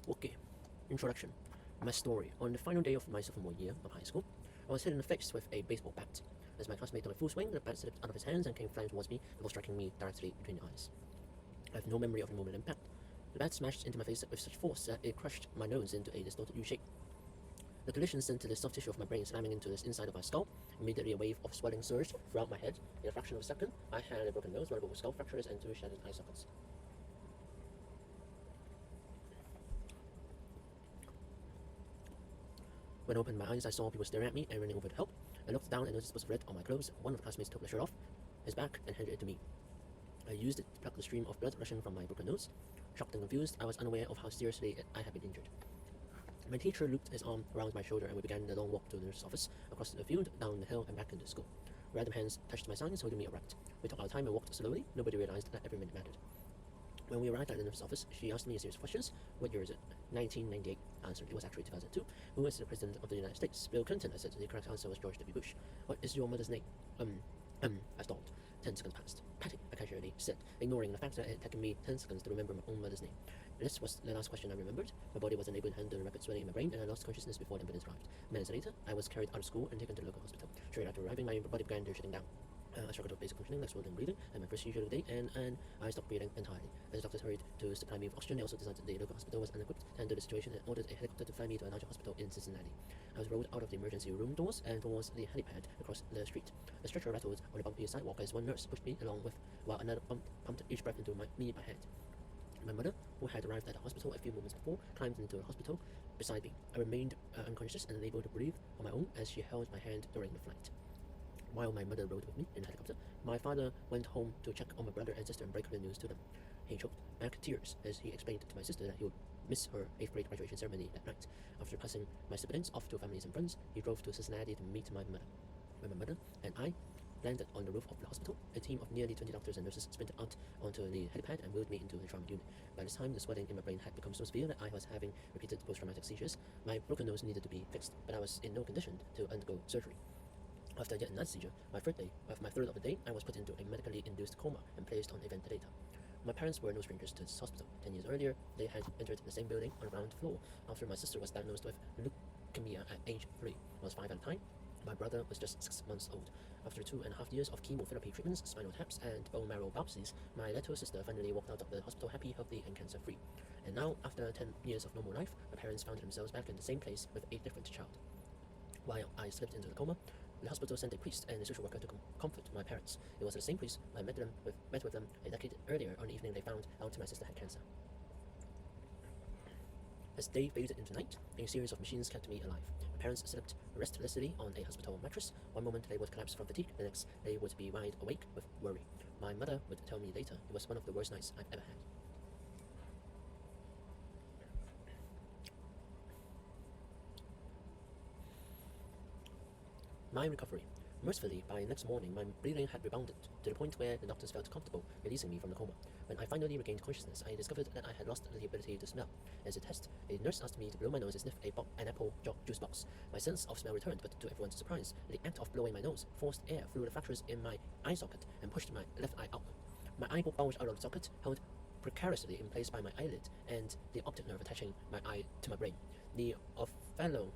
Okay, introduction. My story. On the final day of my sophomore year of high school, I was hit in the face with a baseball bat. As my classmate did a full swing, the bat slipped out of his hands and came flying towards me before striking me directly between the eyes. I have no memory of the moment of impact. The bat smashed into my face with such force that it crushed my nose into a distorted U shape. The collision sent the soft tissue of my brain slamming into the inside of my skull. Immediately, a wave of swelling surged throughout my head. In a fraction of a second, I had a broken nose, multiple skull fractures, and 2 shattered eye sockets. When I opened my eyes, I saw people staring at me and running over to help. I looked down and noticed spots of red on my clothes. One of the classmates took the shirt off his back and handed it to me. I used it to plug the stream of blood rushing from my broken nose. Shocked and confused, I was unaware of how seriously I had been injured. My teacher looped his arm around my shoulder and we began the long walk to the nurse's office, across the field, down the hill, and back into school. Random hands touched my sides, holding me upright. We took our time and walked slowly. Nobody realized that every minute mattered. When we arrived at the nurse's office, she asked me a series of questions. What year is it? 1998. I answered. It was actually 2002. Who is the President of the United States? Bill Clinton, I said. The correct answer was George W. Bush. What is your mother's name? I stalled. 10 seconds passed. Patty, I casually said, ignoring the fact that it had taken me 10 seconds to remember my own mother's name. This was the last question I remembered. My body was unable to handle the rapid swelling in my brain, and I lost consciousness before the ambulance arrived. Minutes later, I was carried out of school and taken to the local hospital. Shortly after arriving, my body began shutting down. I struggled with basic functioning like swollen breathing and my first seizure of the day, and I stopped breathing entirely. As the doctors hurried to supply me with oxygen, they also decided the local hospital was unequipped to handle the situation and ordered a helicopter to fly me to a larger hospital in Cincinnati. I was rolled out of the emergency room doors and towards the helipad across the street. The stretcher rattled on the bumpy sidewalk as one nurse pushed me along with, while another pumped each breath into me by hand. My mother, who had arrived at the hospital a few moments before, climbed into the hospital beside me. I remained unconscious and unable to breathe on my own as she held my hand during the flight. While my mother rode with me in the helicopter, my father went home to check on my brother and sister and break the news to them. He choked back tears as he explained to my sister that he would miss her 8th grade graduation ceremony that night. After passing my siblings off to families and friends, he drove to Cincinnati to meet my mother. When my mother and I landed on the roof of the hospital, a team of nearly 20 doctors and nurses sprinted out onto the helipad and wheeled me into the trauma unit. By this time, the swelling in my brain had become so severe that I was having repeated post-traumatic seizures. My broken nose needed to be fixed, but I was in no condition to undergo surgery. After yet another seizure, my third of the day, I was put into a medically induced coma and placed on a ventilator. My parents were no strangers to this hospital. 10 years earlier, they had entered the same building on the ground floor after my sister was diagnosed with leukemia at age 3. I was 5 at the time. My brother was just 6 months old. After 2.5 years of chemotherapy treatments, spinal taps, and bone marrow biopsies, my little sister finally walked out of the hospital happy, healthy, and cancer-free. And now, after 10 years of normal life, my parents found themselves back in the same place with a different child. While I slipped into the coma, the hospital sent a priest and a social worker to comfort my parents. It was the same priest I met with them a decade earlier on the evening they found out my sister had cancer. As day faded into night, a series of machines kept me alive. My parents slept restlessly on a hospital mattress. One moment they would collapse from fatigue, the next they would be wide awake with worry. My mother would tell me later it was one of the worst nights I've ever had. My recovery. Mercifully, by next morning, my breathing had rebounded to the point where the doctors felt comfortable releasing me from the coma. When I finally regained consciousness, I discovered that I had lost the ability to smell. As a test, a nurse asked me to blow my nose and sniff an apple juice box. My sense of smell returned, but to everyone's surprise, the act of blowing my nose forced air through the fractures in my eye socket and pushed my left eye out. My eyeball bulged out of the socket, held precariously in place by my eyelid and the optic nerve attaching my eye to my brain. The ophthalmologist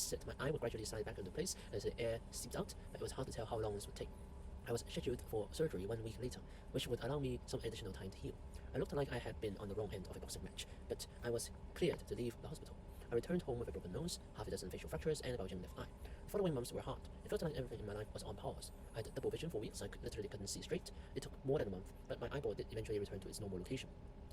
said my eye would gradually slide back into place as the air seeped out, but it was hard to tell how long this would take. I was scheduled for surgery 1 week later, which would allow me some additional time to heal. I looked like I had been on the wrong end of a boxing match, but I was cleared to leave the hospital. I returned home with a broken nose, half a dozen facial fractures, and a bulging left eye. The following months were hard. It felt like everything in my life was on pause. I had double vision for weeks. I literally couldn't see straight. It took more than a month, but my eyeball did eventually return to its normal location.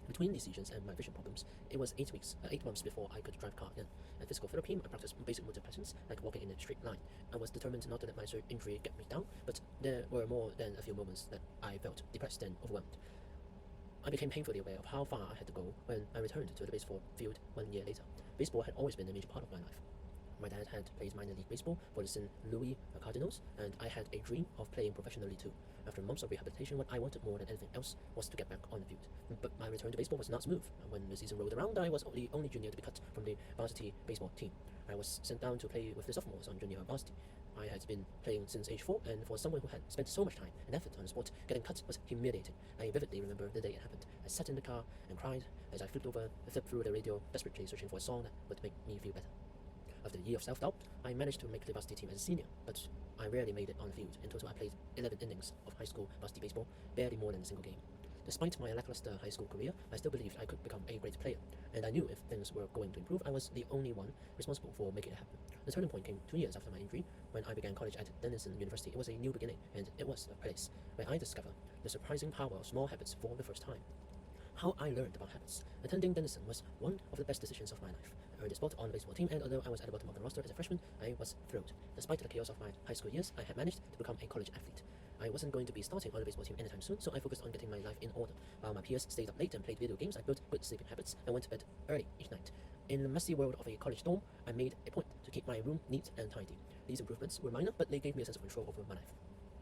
Between these seizures and my vision problems, it was 8 months before I could drive a car again. At physical therapy, I practiced basic motor patterns, like walking in a straight line. I was determined not to let my injury get me down, but there were more than a few moments that I felt depressed and overwhelmed. I became painfully aware of how far I had to go when I returned to the baseball field 1 year later. Baseball had always been a major part of my life. My dad had played minor league baseball for the St. Louis Cardinals, and I had a dream of playing professionally too. After months of rehabilitation, what I wanted more than anything else was to get back on the field. But my return to baseball was not smooth. When the season rolled around, I was the only junior to be cut from the varsity baseball team. I was sent down to play with the sophomores on junior varsity. I had been playing since age 4, and for someone who had spent so much time and effort on the sport, getting cut was humiliating. I vividly remember the day it happened. I sat in the car and cried as I flipped through the radio, desperately searching for a song that would make me feel better. After a year of self-doubt, I managed to make the varsity team as a senior, but I rarely made it on the field. In total, I played 11 innings of high school varsity baseball, barely more than a single game. Despite my lackluster high school career, I still believed I could become a great player, and I knew if things were going to improve, I was the only one responsible for making it happen. The turning point came 2 years after my injury, when I began college at Denison University. It was a new beginning, and it was a place where I discovered the surprising power of small habits for the first time. How I learned about habits. Attending Denison was one of the best decisions of my life. I earned a spot on the baseball team, and although I was at the bottom of the roster as a freshman, I was thrilled. Despite the chaos of my high school years, I had managed to become a college athlete. I wasn't going to be starting on the baseball team anytime soon, so I focused on getting my life in order. While my peers stayed up late and played video games, I built good sleeping habits and went to bed early each night. In the messy world of a college dorm, I made a point to keep my room neat and tidy. These improvements were minor, but they gave me a sense of control over my life.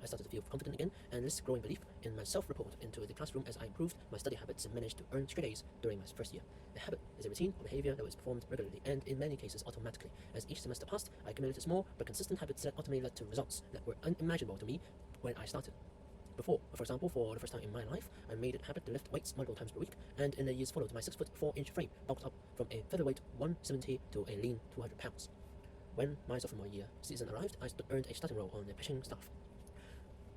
I started to feel confident again, and this growing belief in myself report into the classroom as I improved my study habits and managed to earn straight A's during my first year. A habit is a routine or behavior that was performed regularly and in many cases automatically. As each semester passed, I accumulated small but consistent habits that ultimately led to results that were unimaginable to me when I started. For example, for the first time in my life, I made it a habit to lift weights multiple times per week, and in the years followed, my 6 foot 4 inch frame bulked up from a featherweight 170 to a lean 200 pounds. When my sophomore year season arrived, I earned a starting role on the pitching staff.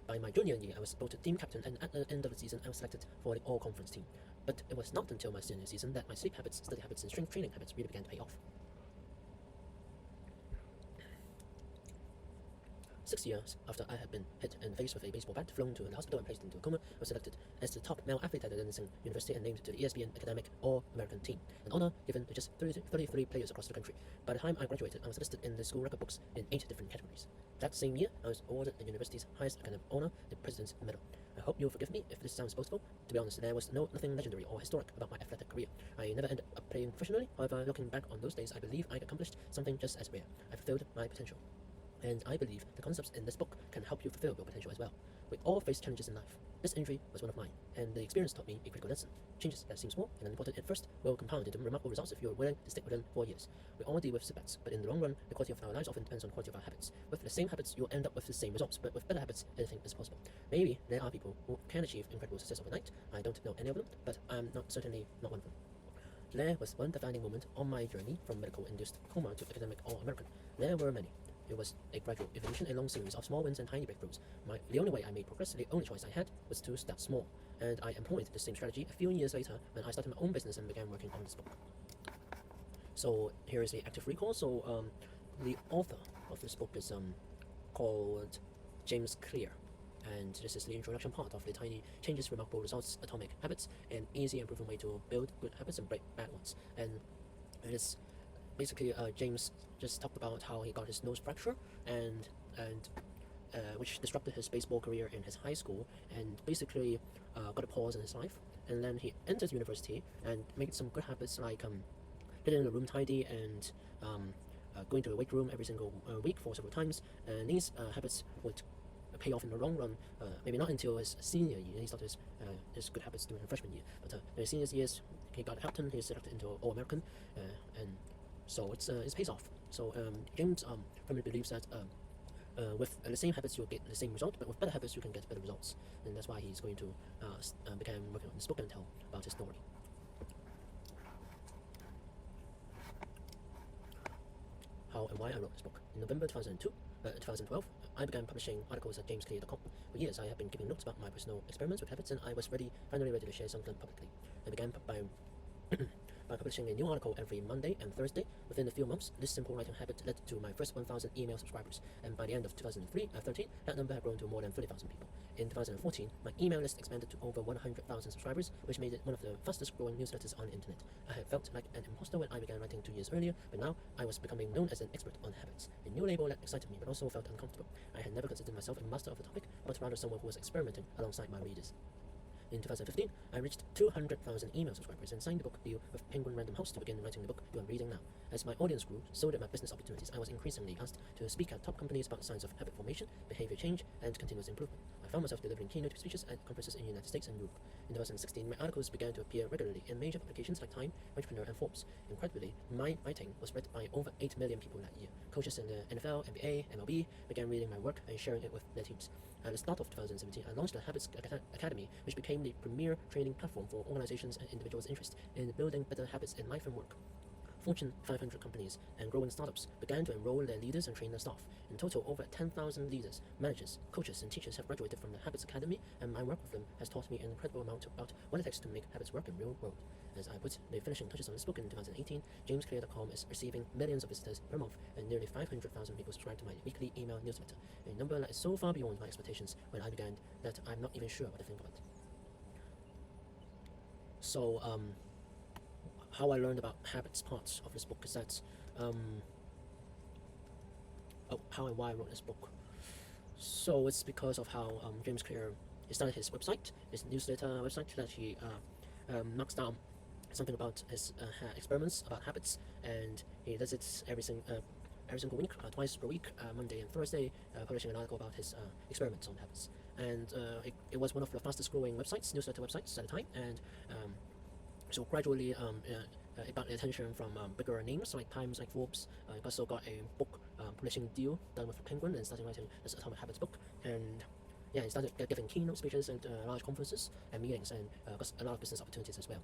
By my junior year, I was voted team captain, and at the end of the season, I was selected for the all-conference team. But it was not until my senior season that my sleep habits, study habits, and strength training habits really began to pay off. 6 years after I had been hit in the face with a baseball bat, flown to the hospital, and placed into a coma, I was selected as the top male athlete at Denison University and named to the ESPN Academic All-American Team, an honor given to just 33 players across the country. By the time I graduated, I was listed in the school record books in 8 different categories. That same year, I was awarded the university's highest academic honor, the President's Medal. I hope you'll forgive me if this sounds boastful. To be honest, there was nothing legendary or historic about my athletic career. I never ended up playing professionally. However, looking back on those days, I believe I accomplished something just as rare. I fulfilled my potential. And I believe the concepts in this book can help you fulfill your potential as well. We all face challenges in life. This injury was one of mine, and the experience taught me a critical lesson. Changes that seem small and unimportant at first will compound into remarkable results if you're willing to stick with them for years. We all deal with setbacks, but in the long run, the quality of our lives often depends on the quality of our habits. With the same habits, you'll end up with the same results, but with better habits, anything is possible. Maybe there are people who can achieve incredible success overnight. I don't know any of them, but I'm certainly not one of them. There was one defining moment on my journey from medical-induced coma to academic All-American. There were many. It was a gradual evolution, a long series of small wins and tiny breakthroughs. The only way I made progress, the only choice I had, was to start small. And I employed the same strategy a few years later when I started my own business and began working on this book. So here is the active recall. So the author of this book is called James Clear. And this is the introduction part of the Tiny Changes, Remarkable Results, Atomic Habits, an easy and proven way to build good habits and break bad ones. And it is basically James just talked about how he got his nose fracture and which disrupted his baseball career in his high school, and basically got a pause in his life. And then he entered university and made some good habits like getting the room tidy and going to the weight room every single week for several times. And these habits would pay off in the long run. Maybe not until his senior year. He started his good habits during his freshman year, but in his senior years he got a captain. He was selected into All-American, and so it pays off. So James firmly believes that with the same habits you'll get the same result, but with better habits you can get better results, and that's why he's going to begin working on this book and tell about his story. How and why I wrote this book. In November 2012, I began publishing articles at jamesclear.com. For years, I have been keeping notes about my personal experiments with habits, and I was finally ready to share some of them publicly. I began by publishing a new article every Monday and Thursday. Within a few months, this simple writing habit led to my first 1,000 email subscribers, and by the end of 2013, that number had grown to more than 30,000 people. In 2014, my email list expanded to over 100,000 subscribers, which made it one of the fastest growing newsletters on the internet. I had felt like an imposter when I began writing 2 years earlier, but now I was becoming known as an expert on habits, a new label that excited me but also felt uncomfortable. I had never considered myself a master of the topic, but rather someone who was experimenting alongside my readers. In 2015, I reached 200,000 email subscribers and signed the book deal with Penguin Random House to begin writing the book you are reading now. As my audience grew, so did my business opportunities. I was increasingly asked to speak at top companies about the science of habit formation, behavior change, and continuous improvement. I found myself delivering keynote speeches at conferences in the United States and Europe. In 2016, my articles began to appear regularly in major publications like Time, Entrepreneur, and Forbes. Incredibly, my writing was read by over 8 million people that year. Coaches in the NFL, NBA, MLB began reading my work and sharing it with their teams. At the start of 2017, I launched the Habits Academy, which became the premier training platform for organizations and individuals interested in building better habits in life and work. Fortune 500 companies and growing startups began to enroll their leaders and train their staff. In total, over 10,000 leaders, managers, coaches, and teachers have graduated from the Habits Academy, and my work with them has taught me an incredible amount about what it takes to make habits work in the real world. As I put the finishing touches on this book in 2018, JamesClear.com is receiving millions of visitors per month, and nearly 500,000 people subscribe to my weekly email newsletter, a number that is so far beyond my expectations when I began that I'm not even sure what to think of it. So, how I learned about habits parts of this book is that, how and why I wrote this book. So it's because of how James Clear, he started his website, his newsletter website, that he knocks down something about his experiments about habits, and he does it every single week, twice per week, Monday and Thursday, publishing an article about his experiments on habits. And it was one of the fastest growing websites, newsletter websites at the time, and so gradually it got the attention from bigger names like Times, like Forbes. It also got a book publishing deal done with Penguin and started writing this Atomic Habits book. And yeah, he started giving keynote speeches at large conferences and meetings, and got a lot of business opportunities as well.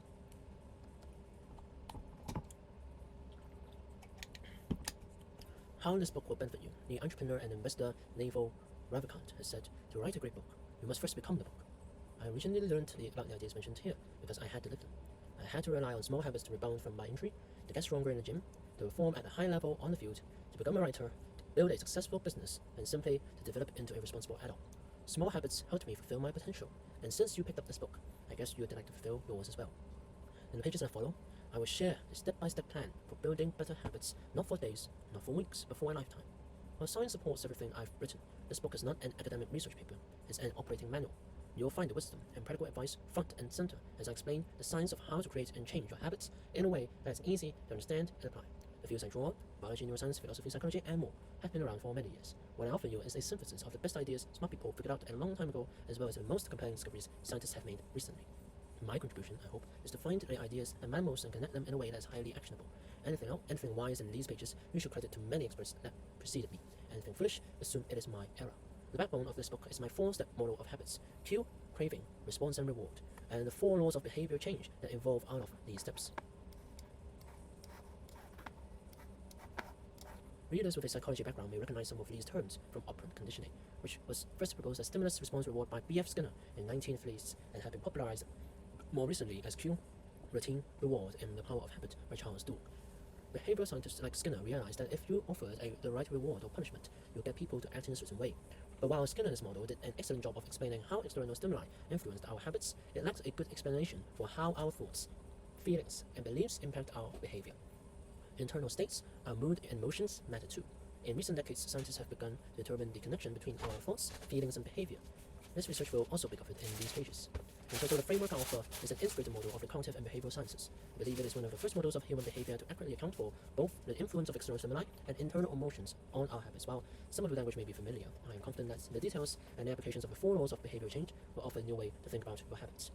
How this book will benefit you. The entrepreneur and investor Naval Ravikant has said, to write a great book, you must first become the book. I originally learned about the ideas mentioned here because I had to live them. I had to rely on small habits to rebound from my injury, to get stronger in the gym, to perform at a high level on the field, to become a writer, to build a successful business, and simply to develop into a responsible adult. Small habits helped me fulfill my potential, and since you picked up this book, I guess you'd like to fulfill yours as well. In the pages that follow, I will share a step-by-step plan for building better habits, not for days, not for weeks, but for a lifetime. While science supports everything I've written, this book is not an academic research paper, it's an operating manual. You'll find the wisdom and practical advice front and center as I explain the science of how to create and change your habits in a way that is easy to understand and apply. The fields I draw, biology, neuroscience, philosophy, psychology, and more, have been around for many years. What I offer you is a synthesis of the best ideas smart people figured out a long time ago, as well as the most compelling discoveries scientists have made recently. My contribution, I hope, is to find the ideas and mammals and connect them in a way that is highly actionable. Anything wise in these pages, you should credit to many experts that preceded me. Anything foolish, assume it is my error. The backbone of this book is my 4-step model of habits: cue, craving, response, and reward, and the 4 laws of behavior change that evolve out of these steps. Readers with a psychology background may recognize some of these terms from operant conditioning, which was first proposed as stimulus response reward by B.F. Skinner in 1930s and have been popularized more recently as cue, routine, reward, and the power of habit by Charles Duhigg. Behavioral scientists like Skinner realized that if you offered the right reward or punishment, you'll get people to act in a certain way. But while Skinner's model did an excellent job of explaining how external stimuli influenced our habits, it lacked a good explanation for how our thoughts, feelings, and beliefs impact our behavior. Internal states, our mood and emotions matter too. In recent decades, scientists have begun to determine the connection between our thoughts, feelings, and behavior. This research will also be covered in these pages. In total, the framework I offer is an integrated model of the cognitive and behavioral sciences. I believe it is one of the first models of human behavior to accurately account for both the influence of external stimuli and internal emotions on our habits. While some of the language may be familiar, I am confident that the details and the applications of the 4 laws of behavioral change will offer a new way to think about your habits.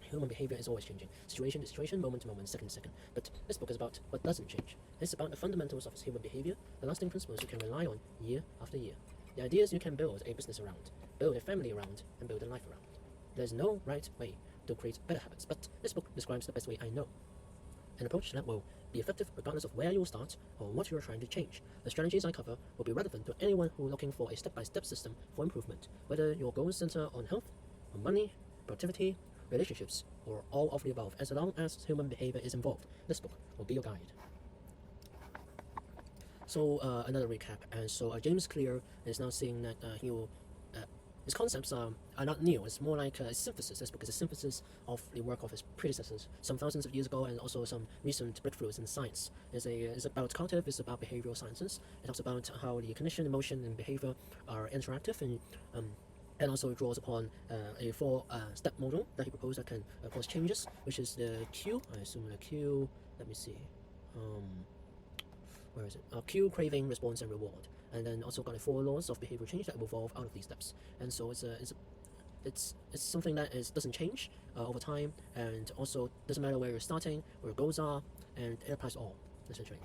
Human behavior is always changing, situation to situation, moment to moment, second to second. But this book is about what doesn't change. It's about the fundamentals of human behavior, the lasting principles you can rely on year after year. The ideas you can build a business around, build a family around, and build a life around. There's no right way to create better habits, but this book describes the best way I know. An approach that will be effective regardless of where you start or what you are trying to change. The strategies I cover will be relevant to anyone who is looking for a step-by-step system for improvement, whether your goals center on health, on money, productivity, relationships, or all of the above. As long as human behavior is involved, this book will be your guide. So another recap, and so James Clear is now saying that his concepts are not new. It's more like a synthesis. This book is a synthesis of the work of his predecessors some thousands of years ago, and also some recent breakthroughs in science. It's about cognitive, it's about behavioral sciences. It talks about how the cognition, emotion, and behavior are interactive, and also draws upon a 4-step model that he proposed that can cause changes, which is the cue. I assume the cue. Let me see. Where is it? Cue, craving, response, and reward. And then also got the 4 laws of behavioral change that will evolve out of these steps. And so it's it's something that doesn't change over time, and also doesn't matter where you're starting, where your goals are, and it applies to all essentially.